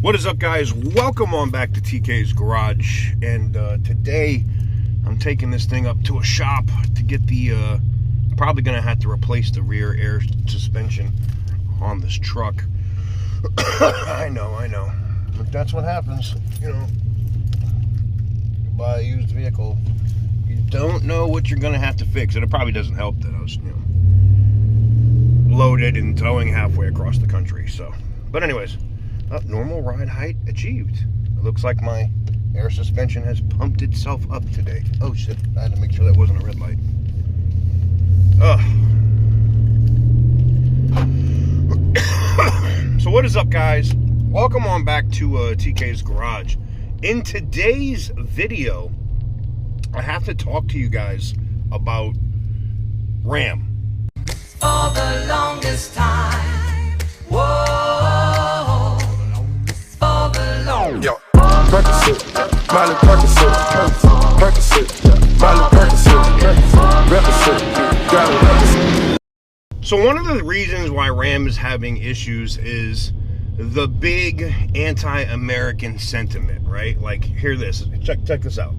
What is up, guys? Welcome on back to TK's Garage. And today I'm taking this thing up to a shop to get the probably gonna have to replace the rear air suspension on this truck. I know, but that's what happens, you know. You buy a used vehicle, you don't know what you're gonna have to fix. And it probably doesn't help that I was, loaded and towing halfway across the country. So, but anyways, normal ride height achieved. It looks like my air suspension has pumped itself up today. Oh shit, I had to make sure that wasn't a red light. So what is up, guys? Welcome on back to TK's Garage. In today's video, I have to talk to you guys about Ram. For the longest time, whoa, for the longest. Yo, Percocet, Miley Percocet, Percocet, Miley Percocet, represent, gotta represent. So one of the reasons why Ram is having issues is the big anti-American sentiment, right? Like, hear this. Check this out.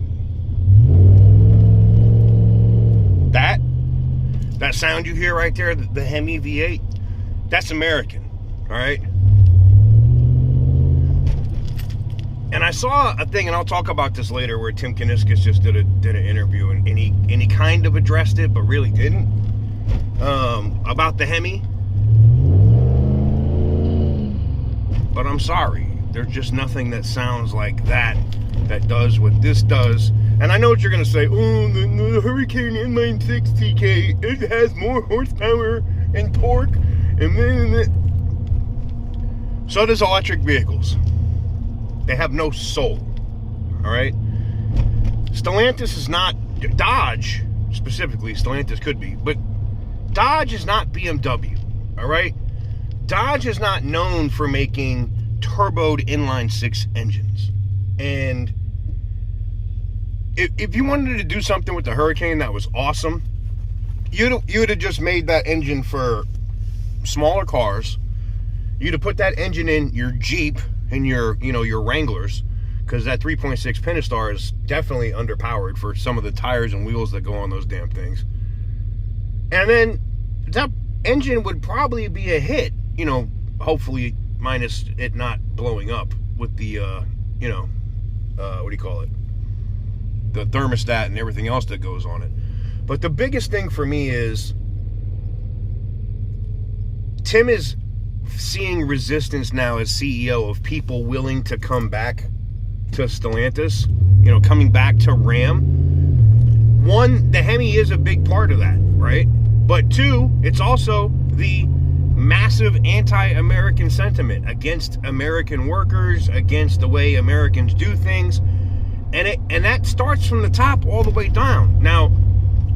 That sound you hear right there, the Hemi V8, that's American, all right? And I saw a thing, and I'll talk about this later, where Tim Kuniskis just did an interview, and he kind of addressed it, but really didn't, about the Hemi. But I'm sorry, there's just nothing that sounds like that does what this does. And I know what you're going to say. Oh, the Hurricane N96 TK, it has more horsepower and torque. And so does electric vehicles. They have no soul. All right? Stellantis is not, Dodge specifically, Stellantis could be, but Dodge is not BMW. All right? Dodge is not known for making turboed inline-six engines. And if you wanted to do something with the Hurricane that was awesome, you'd have just made that engine for smaller cars. You'd have put that engine in your Jeep and your Wranglers, because that 3.6 Pentastar is definitely underpowered for some of the tires and wheels that go on those damn things. And then that engine would probably be a hit, hopefully minus it not blowing up with the, what do you call it? The thermostat and everything else that goes on it. But the biggest thing for me is Tim is seeing resistance now as CEO of people willing to come back to Stellantis, coming back to Ram. One, the Hemi is a big part of that, right? But two, it's also the massive anti-American sentiment against American workers, against the way Americans do things. And that starts from the top all the way down. Now,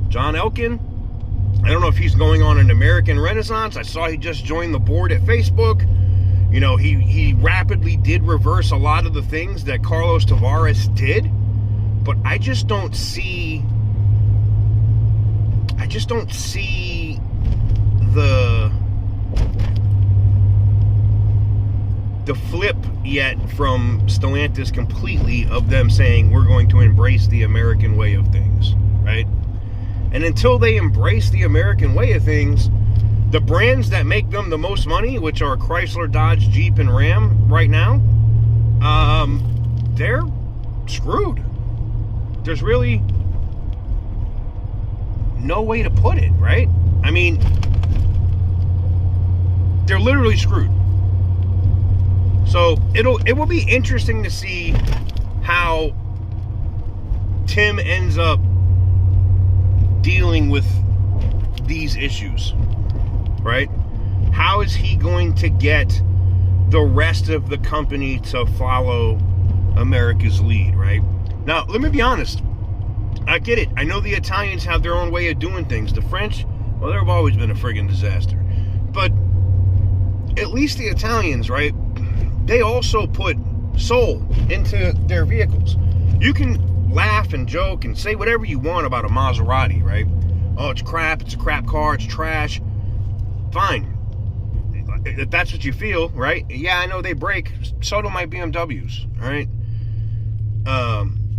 John Elkin, I don't know if he's going on an American renaissance. I saw he just joined the board at Facebook. He rapidly did reverse a lot of the things that Carlos Tavares did. But I just don't see the flip yet from Stellantis completely, of them saying we're going to embrace the American way of things, right? And until they embrace the American way of things, the brands that make them the most money, which are Chrysler, Dodge, Jeep, and Ram right now, they're screwed. There's really no way to put it, right? I mean, they're literally screwed. So it will be interesting to see how Tim ends up dealing with these issues, right? How is he going to get the rest of the company to follow America's lead, right? Now, let me be honest. I get it. I know the Italians have their own way of doing things. The French, well, they've always been a friggin' disaster. But at least the Italians, right? They also put soul into their vehicles. You can laugh and joke and say whatever you want about a Maserati, right? Oh, it's crap. It's a crap car. It's trash. Fine. if that's what you feel, right? Yeah, I know they break. So do my BMWs, all right?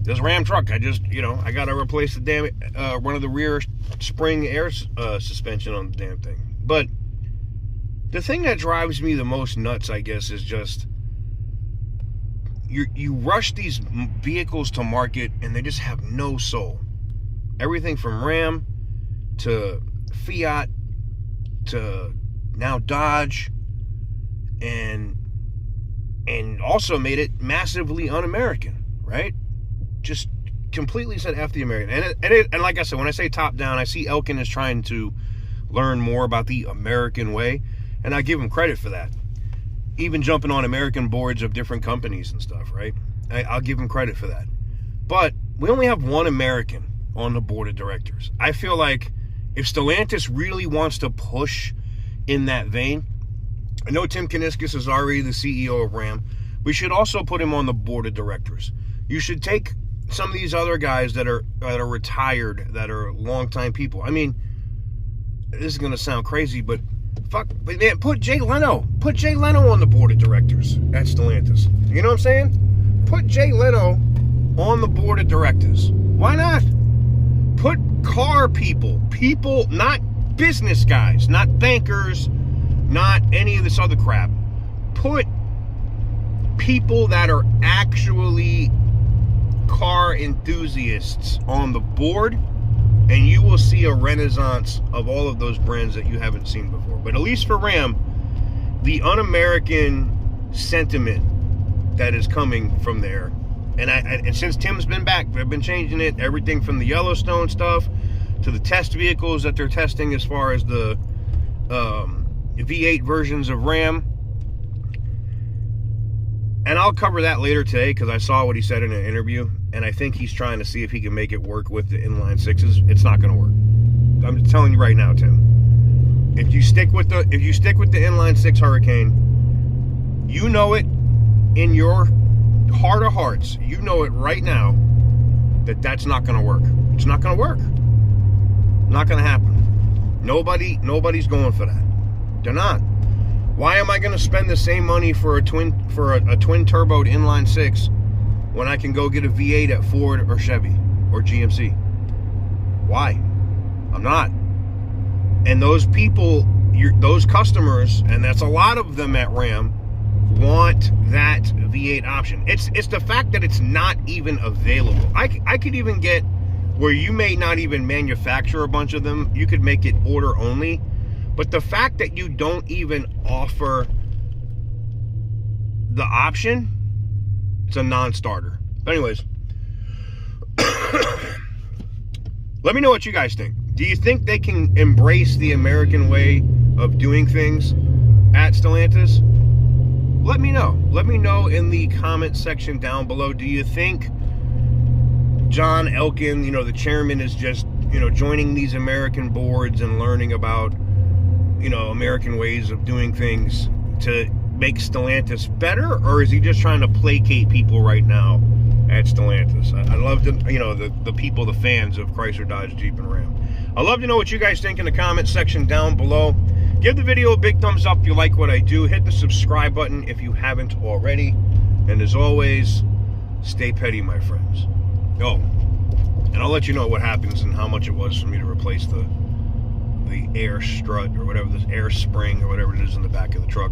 This Ram truck, I got to replace the damn one of the rear spring air suspension on the damn thing. But the thing that drives me the most nuts, I guess, is just you rush these vehicles to market and they just have no soul. Everything from Ram to Fiat to now Dodge, and also made it massively un-American, right? Just completely said F the American. And like I said, when I say top down, I see Elkin is trying to learn more about the American way, and I give him credit for that. Even jumping on American boards of different companies and stuff, right? I'll give him credit for that. But we only have one American on the board of directors. I feel like if Stellantis really wants to push in that vein, I know Tim Kuniskis is already the CEO of Ram. We should also put him on the board of directors. You should take some of these other guys that are retired, that are longtime people. I mean, this is going to sound crazy, but man, put Jay Leno. Put Jay Leno on the board of directors at Stellantis. You know what I'm saying? Put Jay Leno on the board of directors. Why not? Put car people, not business guys, not bankers, not any of this other crap. Put people that are actually car enthusiasts on the board, and you will see a renaissance of all of those brands that you haven't seen before. But at least for Ram, the un-American sentiment that is coming from there, and since Tim's been back, they've been changing it, everything from the Yellowstone stuff to the test vehicles that they're testing as far as the V8 versions of Ram. And I'll cover that later today because I saw what he said in an interview, and I think he's trying to see if he can make it work with the inline sixes. It's not going to work. I'm telling you right now, Tim. If you stick with the inline six Hurricane, you know it in your heart of hearts. You know it right now that that's not going to work. It's not going to work. Not going to happen. Nobody's going for that. They're not. Why am I going to spend the same money for a twin turboed inline six when I can go get a V8 at Ford or Chevy or GMC? Why? I'm not. And those people, those customers, and that's a lot of them at Ram, want that V8 option. It's the fact that it's not even available. I could even get where you may not even manufacture a bunch of them. You could make it order only. But the fact that you don't even offer the option, it's a non-starter. But anyways, let me know what you guys think. Do you think they can embrace the American way of doing things at Stellantis? Let me know. Let me know in the comment section down below. Do you think John Elkin, the chairman, is just, joining these American boards and learning about, American ways of doing things to make Stellantis better? Or is he just trying to placate people right now at Stellantis? I love to, the people, the fans of Chrysler, Dodge, Jeep, and Ram. I'd love to know what you guys think in the comment section down below. Give the video a big thumbs up if you like what I do. Hit the subscribe button if you haven't already. And as always, stay petty, my friends. Oh, and I'll let you know what happens and how much it was for me to replace the air strut or whatever, this air spring or whatever it is in the back of the truck.